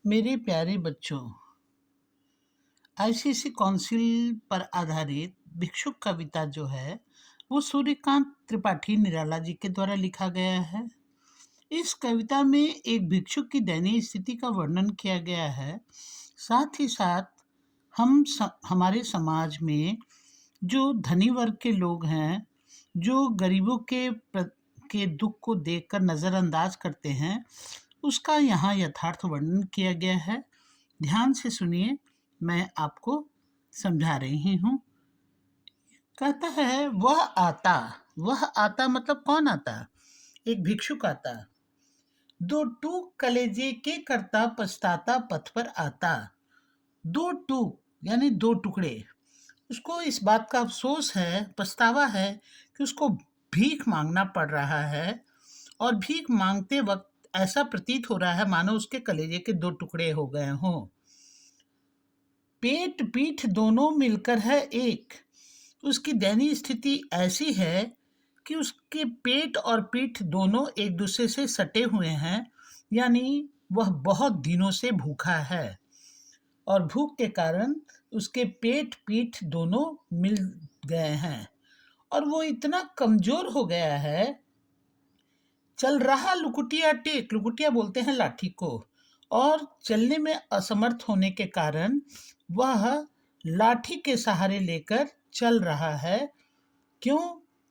मेरे प्यारे बच्चों, आईसीएसई काउंसिल पर आधारित भिक्षुक कविता जो है वो सूर्यकांत त्रिपाठी निराला जी के द्वारा लिखा गया है। इस कविता में एक भिक्षुक की दयनीय स्थिति का वर्णन किया गया है। साथ ही साथ हमारे समाज में जो धनी वर्ग के लोग हैं, जो गरीबों के दुख को देखकर नज़रअंदाज करते हैं, उसका यहाँ यथार्थ वर्णन किया गया है। ध्यान से सुनिए, मैं आपको समझा रही हूँ। कहता है, वह आता मतलब कौन आता? एक भिक्षुक आता। दो टूक कलेजे के करता पछताता पथ पर आता। दो टूक यानी दो टुकड़े। उसको इस बात का अफसोस है, पछतावा है कि उसको भीख मांगना पड़ रहा है, और भीख मांगते वक्त ऐसा प्रतीत हो रहा है मानो उसके कलेजे के दो टुकड़े हो गए हों। पेट पीठ दोनों मिलकर है एक। उसकी दयनीय स्थिति ऐसी है कि उसके पेट और पीठ दोनों एक दूसरे से सटे हुए हैं, यानी वह बहुत दिनों से भूखा है और भूख के कारण उसके पेट पीठ दोनों मिल गए हैं और वो इतना कमजोर हो गया है। चल रहा लुकुटिया टेक, लुकुटिया बोलते हैं लाठी को, और चलने में असमर्थ होने के कारण वह लाठी के सहारे लेकर चल रहा है। क्यों?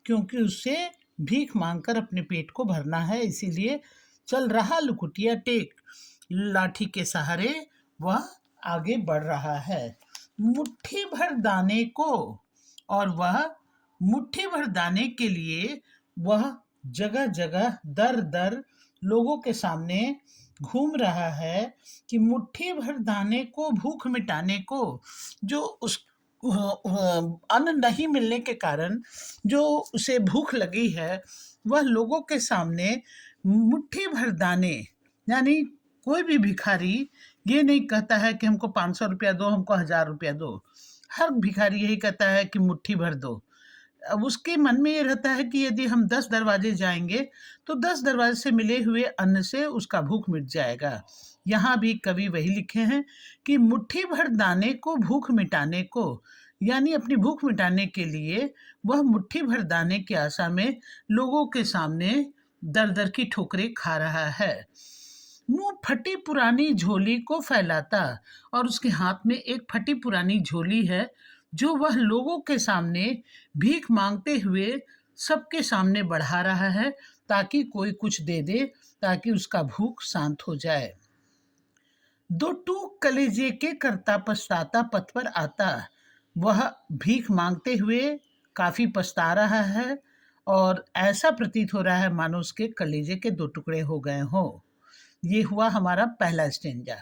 क्योंकि उसे भीख मांगकर अपने पेट को भरना है, इसीलिए चल रहा लुकुटिया टेक, लाठी के सहारे वह आगे बढ़ रहा है। मुट्ठी भर दाने को, और वह मुट्ठी भर दाने के लिए वह जगह जगह दर दर लोगों के सामने घूम रहा है कि मुट्ठी भर दाने को, भूख मिटाने को, जो उस अन्न नहीं मिलने के कारण जो उसे भूख लगी है, वह लोगों के सामने मुट्ठी भर दाने, यानी कोई भी भिखारी ये नहीं कहता है कि हमको 500 रुपया दो, हमको 1000 रुपया दो। हर भिखारी यही कहता है कि मुट्ठी भर दो। अब उसके मन में ये रहता है कि यदि हम 10 दरवाजे जाएंगे तो 10 दरवाजे से मिले हुए अन्न से उसका भूख मिट जाएगा। यहाँ भी कवि वही लिखे हैं कि मुट्ठी भर दाने को भूख मिटाने को, यानी अपनी भूख मिटाने के लिए वह मुट्ठी भर दाने की आशा में लोगों के सामने दर दर की ठोकरें खा रहा है। मुंह फटी पुरानी झोली को फैलाता, और उसके हाथ में एक फटी पुरानी झोली है जो वह लोगों के सामने भीख मांगते हुए सबके सामने बढ़ा रहा है ताकि कोई कुछ दे दे, ताकि उसका भूख शांत हो जाए। दो टूक कलेजे के करता पछताता पथ पर आता। वह भीख मांगते हुए काफी पछता रहा है और ऐसा प्रतीत हो रहा है मानो उसके कलेजे के दो टुकड़े हो गए हों। ये हुआ हमारा पहला स्टेंजा।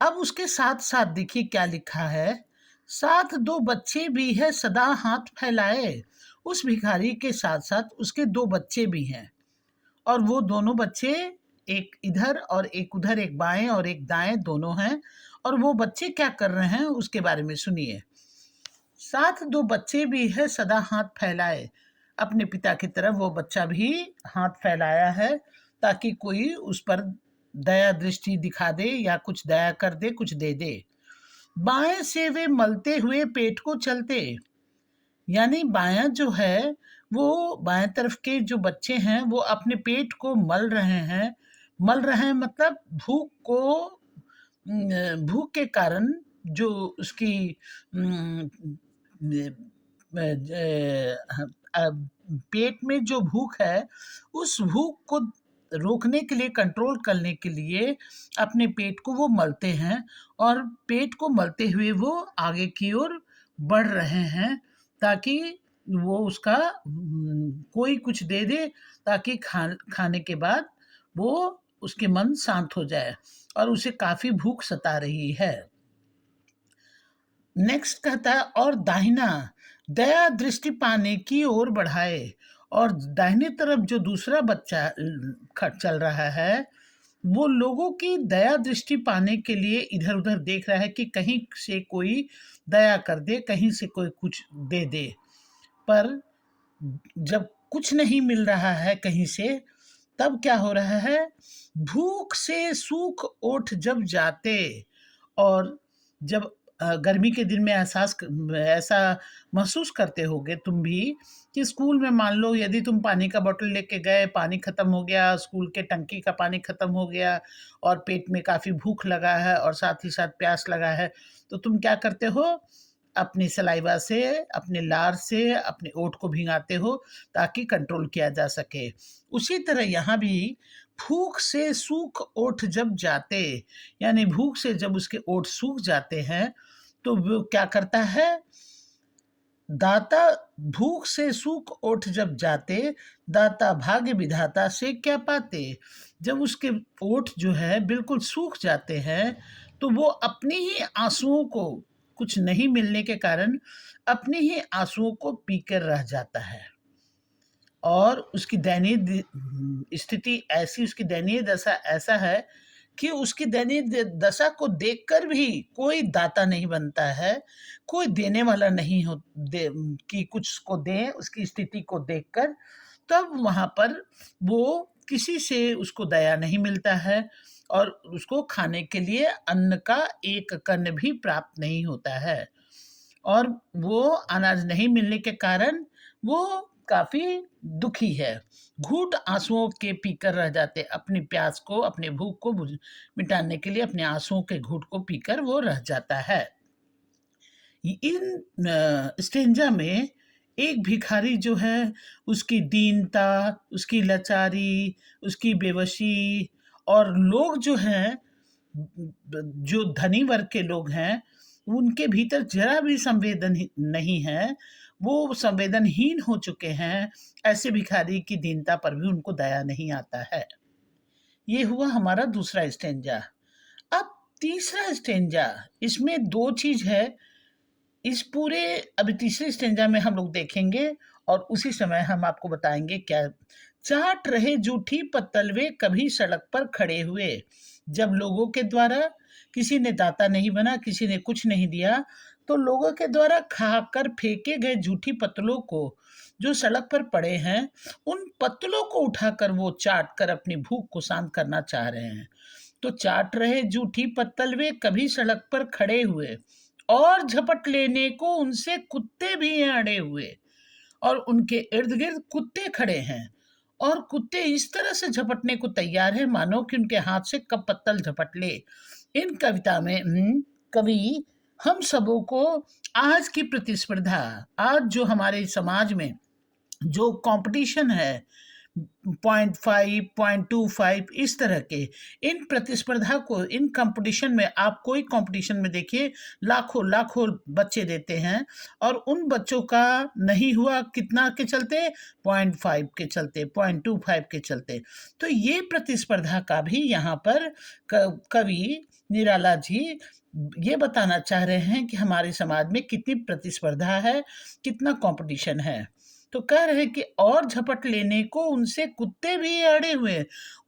अब उसके साथ साथ देखिए क्या लिखा है। साथ दो बच्चे भी है सदा हाथ फैलाए। उस भिखारी के साथ साथ उसके दो बच्चे भी हैं, और वो दोनों बच्चे एक इधर और एक उधर, एक बाएं और एक दाएं दोनों हैं। और वो बच्चे क्या कर रहे हैं उसके बारे में सुनिए। साथ दो बच्चे भी है सदा हाथ फैलाए। अपने पिता की तरफ वो बच्चा भी हाथ फैलाया है ताकि कोई उस पर दया दृष्टि दिखा दे या कुछ दया कर दे, कुछ दे दे। बाएं से वे मलते हुए पेट को चलते, यानी बायां जो है, वो बाएं तरफ के जो बच्चे हैं वो अपने पेट को मल रहे हैं। मल रहे हैं मतलब भूख के कारण जो उसकी अम, पेट में जो भूख है, उस भूख को रोकने के लिए, कंट्रोल करने के लिए अपने पेट को वो मलते हैं, और पेट को मलते हुए वो आगे की ओर बढ़ रहे हैं ताकि वो उसका कोई कुछ दे दे, ताकि खाने के बाद वो उसके मन शांत हो जाए, और उसे काफी भूख सता रही है। नेक्स्ट कहता है, और दाहिना दया दृष्टि पाने की ओर बढ़ाए। और दाहिने तरफ जो दूसरा बच्चा चल रहा है, वो लोगों की दया दृष्टि पाने के लिए इधर उधर देख रहा है कि कहीं से कोई दया कर दे, कहीं से कोई कुछ दे दे। पर जब कुछ नहीं मिल रहा है कहीं से, तब क्या हो रहा है, भूख से सूख ओठ जब जाते, और जब गर्मी के दिन में ऐसा महसूस करते होगे तुम भी कि स्कूल में मान लो यदि तुम पानी का बॉटल लेके गए, पानी खत्म हो गया, स्कूल के टंकी का पानी खत्म हो गया और पेट में काफ़ी भूख लगा है और साथ ही साथ प्यास लगा है, तो तुम क्या करते हो? अपनी सलाइवा से, अपने लार से अपने ओंठ को भिगाते हो ताकि कंट्रोल किया जा सके। उसी तरह यहाँ भी भूख से सूख ओठ जब जाते, यानी भूख से जब उसके ओठ सूख जाते हैं, तो वो क्या करता है, दाता भूख से सूख ओठ जब जाते, दाता भाग्य विधाता से क्या पाते। जब उसके ओठ जो है बिल्कुल सूख जाते हैं, तो वो अपनी ही आंसुओं को, कुछ नहीं मिलने के कारण अपनी ही आंसुओं को पीकर रह जाता है। और उसकी स्थिति ऐसी, उसकी दयनीय दशा ऐसा है कि उसकी दयनीय दशा को देखकर भी कोई दाता नहीं बनता है, कोई देने वाला नहीं हो दे कि कुछ उसको दे उसकी स्थिति को देखकर। तब वहाँ पर वो किसी से उसको दया नहीं मिलता है और उसको खाने के लिए अन्न का एक कण भी प्राप्त नहीं होता है। और वो अनाज नहीं मिलने के कारण वो काफ़ी दुखी है। घूँट आँसुओं के पीकर रह जाते, अपनी प्यास को, अपनी भूख को मिटाने के लिए अपने आँसुओं के घूँट को पीकर वो रह जाता है। इन स्टेंजा में एक भिखारी जो है, उसकी दीनता, उसकी लाचारी, उसकी बेबसी, और लोग जो हैं, जो धनी वर्ग के लोग हैं, उनके भीतर ज़रा भी संवेदन ही नहीं है, वो संवेदनहीन हो चुके हैं, ऐसे भिखारी की दीनता पर भी उनको दया नहीं आता है। ये हुआ हमारा दूसरा स्टेंजा। अब तीसरा स्टेंजा, इसमें 2 चीज़ है, इस पूरे अभी तीसरे स्टेंजा में हम लोग देखेंगे और उसी समय हम आपको बताएँगे क्या। चाट रहे जूठी पत्तलवे कभी सड़क पर खड़े हुए। जब लोगों के द्वारा, किसी ने दाता नहीं बना, किसी ने कुछ नहीं दिया, तो लोगों के द्वारा खाकर फेंके गए जूठी पत्तलों को, जो सड़क पर पड़े हैं, उन पत्तलों को उठाकर वो चाट कर अपनी भूख को शांत करना चाह रहे हैं। तो चाट रहे जूठी पत्तलवे कभी सड़क पर खड़े हुए, और झपट लेने को उनसे कुत्ते भी हैं अड़े हुए, और उनके इर्द गिर्द कुत्ते खड़े हैं, और कुत्ते इस तरह से झपटने को तैयार है मानो कि उनके हाथ से कब पत्तल झपट ले। इन कविता में कवि हम सबों को आज की प्रतिस्पर्धा, आज जो हमारे समाज में जो कंपटीशन है, 0.5 0.25 इस तरह के, इन प्रतिस्पर्धा को, इन कंपटीशन में, आप कोई कंपटीशन में देखिए, लाखों लाखों बच्चे देते हैं, और उन बच्चों का नहीं हुआ कितना के चलते, 0.5 के चलते, 0.25 के चलते। तो ये प्रतिस्पर्धा का भी यहाँ पर कवि निराला जी ये बताना चाह रहे हैं कि हमारे समाज में कितनी प्रतिस्पर्धा है, कितना कंपटीशन है। तो कह रहे कि और झपट लेने को उनसे कुत्ते भी अड़े हुए,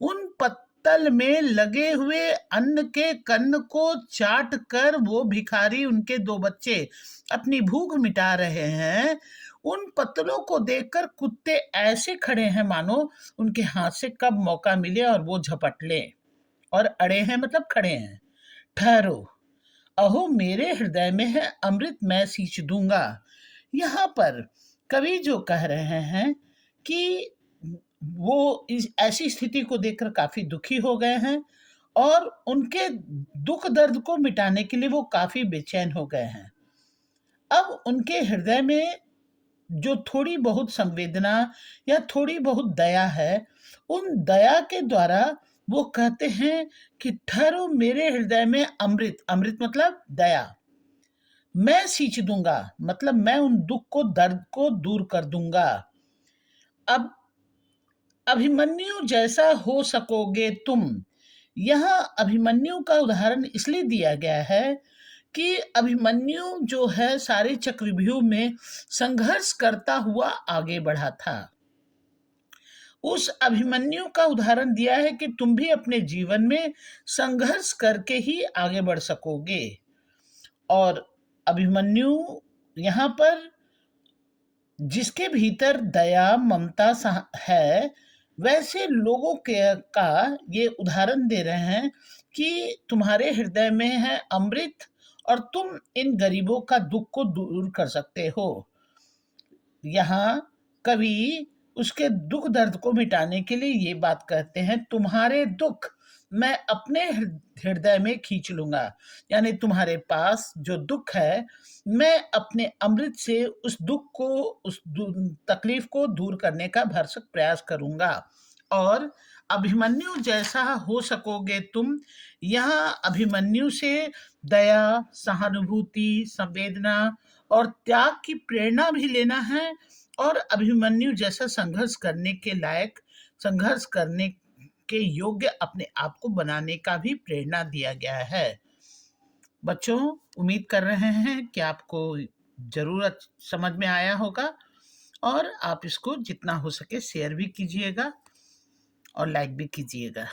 उन पत्तल में लगे हुए अन्न के कण को चाट कर वो भिखारी, उनके 2 बच्चे अपनी भूख मिटा रहे हैं। उन पत्तलों को देखकर कुत्ते ऐसे खड़े हैं मानो उनके हाथ से कब मौका मिले और वो झपट लें, और अड़े हैं मतलब खड़े हैं। ठहरो, अहो मेरे हृदय में है अमृत मैं सींच दूंगा। यहाँ पर कवि जो कह रहे हैं कि वो इस ऐसी स्थिति को देखकर काफी दुखी हो गए हैं, और उनके दुख दर्द को मिटाने के लिए वो काफी बेचैन हो गए हैं। अब उनके हृदय में जो थोड़ी बहुत संवेदना या थोड़ी बहुत दया है, उन दया के द्वारा वो कहते हैं कि ठहरो मेरे हृदय में अमृत, अमृत मतलब दया, मैं सींच दूंगा, मतलब मैं उन दुख को, दर्द को दूर कर दूंगा। अब अभिमन्यु जैसा हो सकोगे तुम। यहाँ अभिमन्यु का उदाहरण इसलिए दिया गया है कि अभिमन्यु जो है सारे चक्रव्यूह में संघर्ष करता हुआ आगे बढ़ा था। उस अभिमन्यु का उदाहरण दिया है कि तुम भी अपने जीवन में संघर्ष करके ही आगे बढ़ सकोगे। और अभिमन्यु यहाँ पर जिसके भीतर दया, ममता है, वैसे लोगों के का ये उदाहरण दे रहे हैं कि तुम्हारे हृदय में है अमृत और तुम इन गरीबों का दुख को दूर कर सकते हो। यहाँ कवि उसके दुख दर्द को मिटाने के लिए ये बात कहते हैं, तुम्हारे दुख मैं अपने हृदय में खींच लूंगा। यानी तुम्हारे पास जो दुख है, मैं अपने अमृत से उस दुख को, उस तकलीफ को दूर करने का भरसक प्रयास करूंगा। और अभिमन्यु जैसा हो सकोगे तुम। यहाँ अभिमन्यु से दया, सहानुभूति, संवेदना और त्याग की प्रेरणा भी लेना है, और अभिमन्यु जैसा संघर्ष करने के योग्य अपने आप को बनाने का भी प्रेरणा दिया गया है। बच्चों, उम्मीद कर रहे हैं कि आपको ज़रूर समझ में आया होगा, और आप इसको जितना हो सके शेयर भी कीजिएगा और लाइक भी कीजिएगा।